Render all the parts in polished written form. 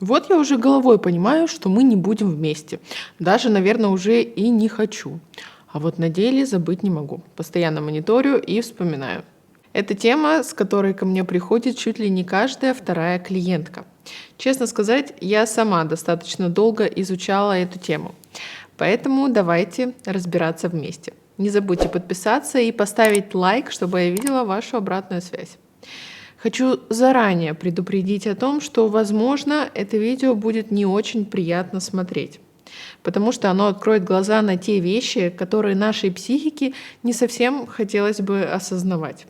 Вот я уже головой понимаю, что мы не будем вместе. Даже, наверное, уже и не хочу. А вот на деле забыть не могу. Постоянно мониторю и вспоминаю. Это тема, с которой ко мне приходит чуть ли не каждая вторая клиентка. Честно сказать, я сама достаточно долго изучала эту тему. Поэтому давайте разбираться вместе. Не забудьте подписаться и поставить лайк, чтобы я видела вашу обратную связь. Хочу заранее предупредить о том, что, возможно, это видео будет не очень приятно смотреть, потому что оно откроет глаза на те вещи, которые нашей психике не совсем хотелось бы осознавать.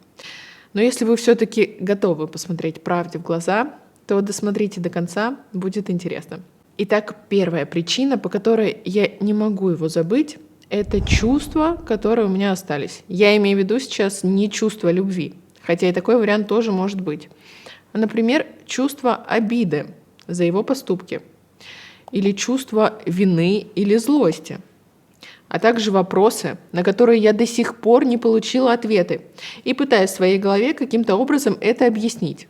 Но если вы все-таки готовы посмотреть правде в глаза, то досмотрите до конца, будет интересно. Итак, первая причина, по которой я не могу его забыть, это чувства, которые у меня остались. Я имею в виду сейчас не чувство любви, хотя и такой вариант тоже может быть. Например, чувство обиды за его поступки, или чувство вины или злости, а также вопросы, на которые я до сих пор не получила ответы, и пытаюсь в своей голове каким-то образом это объяснить.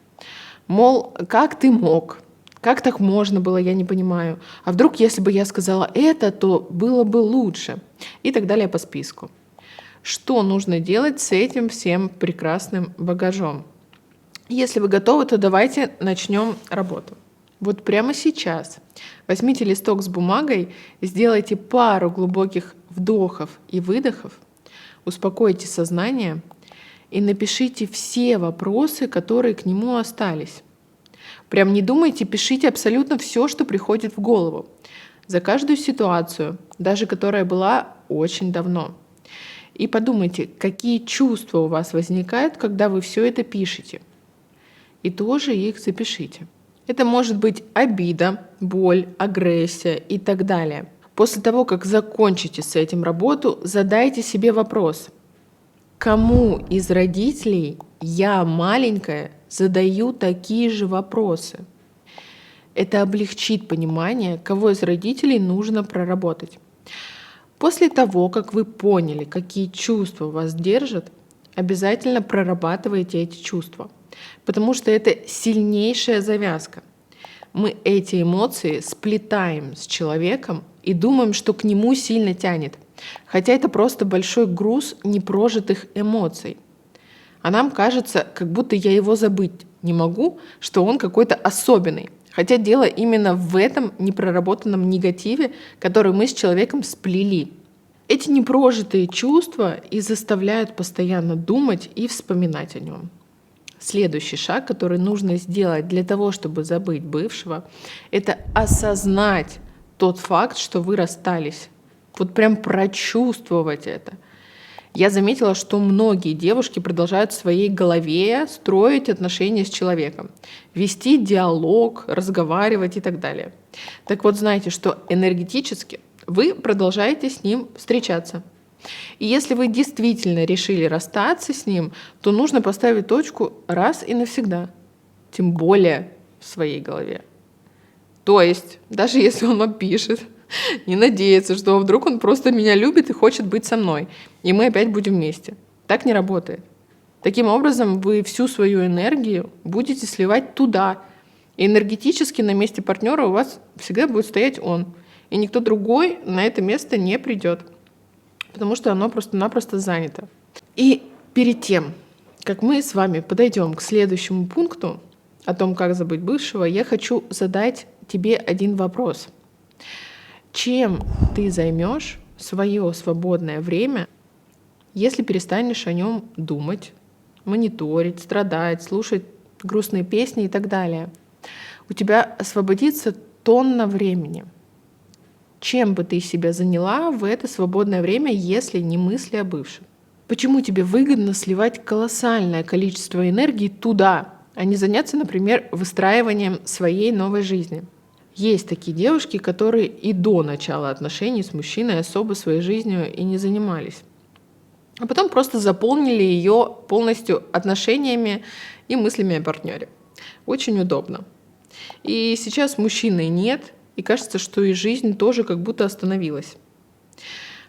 Мол, как ты мог? Как так можно было, я не понимаю. А вдруг, если бы я сказала это, то было бы лучше. И так далее по списку. Что нужно делать с этим всем прекрасным багажом? Если вы готовы, то давайте начнем работу. Вот прямо сейчас возьмите листок с бумагой, сделайте пару глубоких вдохов и выдохов, успокойте сознание и напишите все вопросы, которые к нему остались. Прям не думайте, пишите абсолютно все, что приходит в голову. За каждую ситуацию, даже которая была очень давно. И подумайте, какие чувства у вас возникают, когда вы все это пишете. И тоже их запишите. Это может быть обида, боль, агрессия и так далее. После того, как закончите с этим работу, задайте себе вопрос. Кому из родителей я, маленькая, задаю такие же вопросы? Это облегчит понимание, кого из родителей нужно проработать. После того, как вы поняли, какие чувства вас держат, обязательно прорабатывайте эти чувства, потому что это сильнейшая завязка. Мы эти эмоции сплетаем с человеком и думаем, что к нему сильно тянет, хотя это просто большой груз непрожитых эмоций. А нам кажется, как будто я его забыть не могу, что он какой-то особенный. Хотя дело именно в этом непроработанном негативе, который мы с человеком сплели. Эти непрожитые чувства и заставляют постоянно думать и вспоминать о нем. Следующий шаг, который нужно сделать для того, чтобы забыть бывшего, это осознать тот факт, что вы расстались. Вот прям прочувствовать это. Я заметила, что многие девушки продолжают в своей голове строить отношения с человеком, вести диалог, разговаривать и так далее. Так вот, знайте, что энергетически вы продолжаете с ним встречаться. И если вы действительно решили расстаться с ним, то нужно поставить точку раз и навсегда. Тем более в своей голове. То есть, даже если он вам пишет, не надеяться, что вдруг он просто меня любит и хочет быть со мной, и мы опять будем вместе. Так не работает. Таким образом, вы всю свою энергию будете сливать туда. И энергетически на месте партнера у вас всегда будет стоять он. И никто другой на это место не придет, потому что оно просто-напросто занято. И перед тем, как мы с вами подойдем к следующему пункту о том, как забыть бывшего, я хочу задать тебе один вопрос. Чем ты займешь свое свободное время, если перестанешь о нем думать, мониторить, страдать, слушать грустные песни и так далее? У тебя освободится тонна времени. Чем бы ты себя заняла в это свободное время, если не мысли о бывшем? Почему тебе выгодно сливать колоссальное количество энергии туда, а не заняться, например, выстраиванием своей новой жизни? Есть такие девушки, которые и до начала отношений с мужчиной особо своей жизнью и не занимались. А потом просто заполнили ее полностью отношениями и мыслями о партнере. Очень удобно. И сейчас мужчины нет, и кажется, что и жизнь тоже как будто остановилась.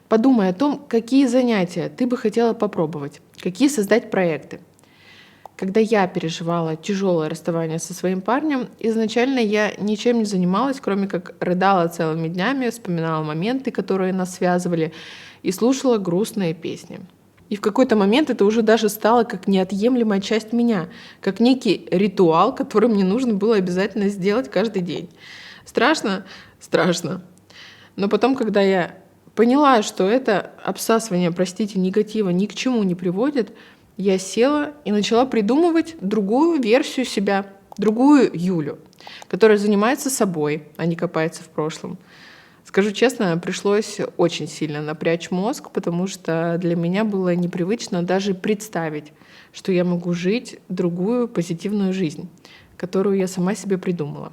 Подумай о том, какие занятия ты бы хотела попробовать, какие создать проекты. Когда я переживала тяжелое расставание со своим парнем, изначально я ничем не занималась, кроме как рыдала целыми днями, вспоминала моменты, которые нас связывали, и слушала грустные песни. И в какой-то момент это уже даже стало как неотъемлемая часть меня, как некий ритуал, который мне нужно было обязательно сделать каждый день. Страшно? Страшно. Но потом, когда я поняла, что это обсасывание, простите, негатива ни к чему не приводит, я села и начала придумывать другую версию себя, другую Юлю, которая занимается собой, а не копается в прошлом. Скажу честно, пришлось очень сильно напрячь мозг, потому что для меня было непривычно даже представить, что я могу жить другую позитивную жизнь, которую я сама себе придумала.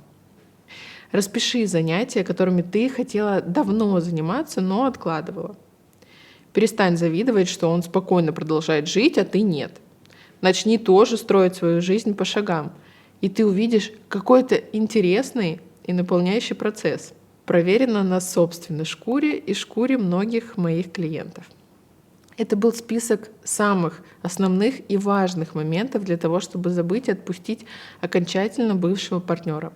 Распиши занятия, которыми ты хотела давно заниматься, но откладывала. Перестань завидовать, что он спокойно продолжает жить, а ты нет. Начни тоже строить свою жизнь по шагам, и ты увидишь какой-то интересный и наполняющий процесс. Проверено на собственной шкуре и шкуре многих моих клиентов. Это был список самых основных и важных моментов для того, чтобы забыть и отпустить окончательно бывшего партнера.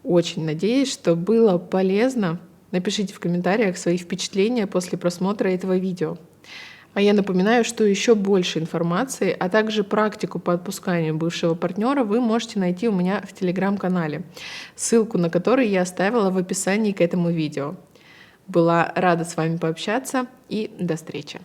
Очень надеюсь, что было полезно. Напишите в комментариях свои впечатления после просмотра этого видео. А я напоминаю, что еще больше информации, а также практику по отпусканию бывшего партнера вы можете найти у меня в телеграм-канале, ссылку на который я оставила в описании к этому видео. Была рада с вами пообщаться и до встречи.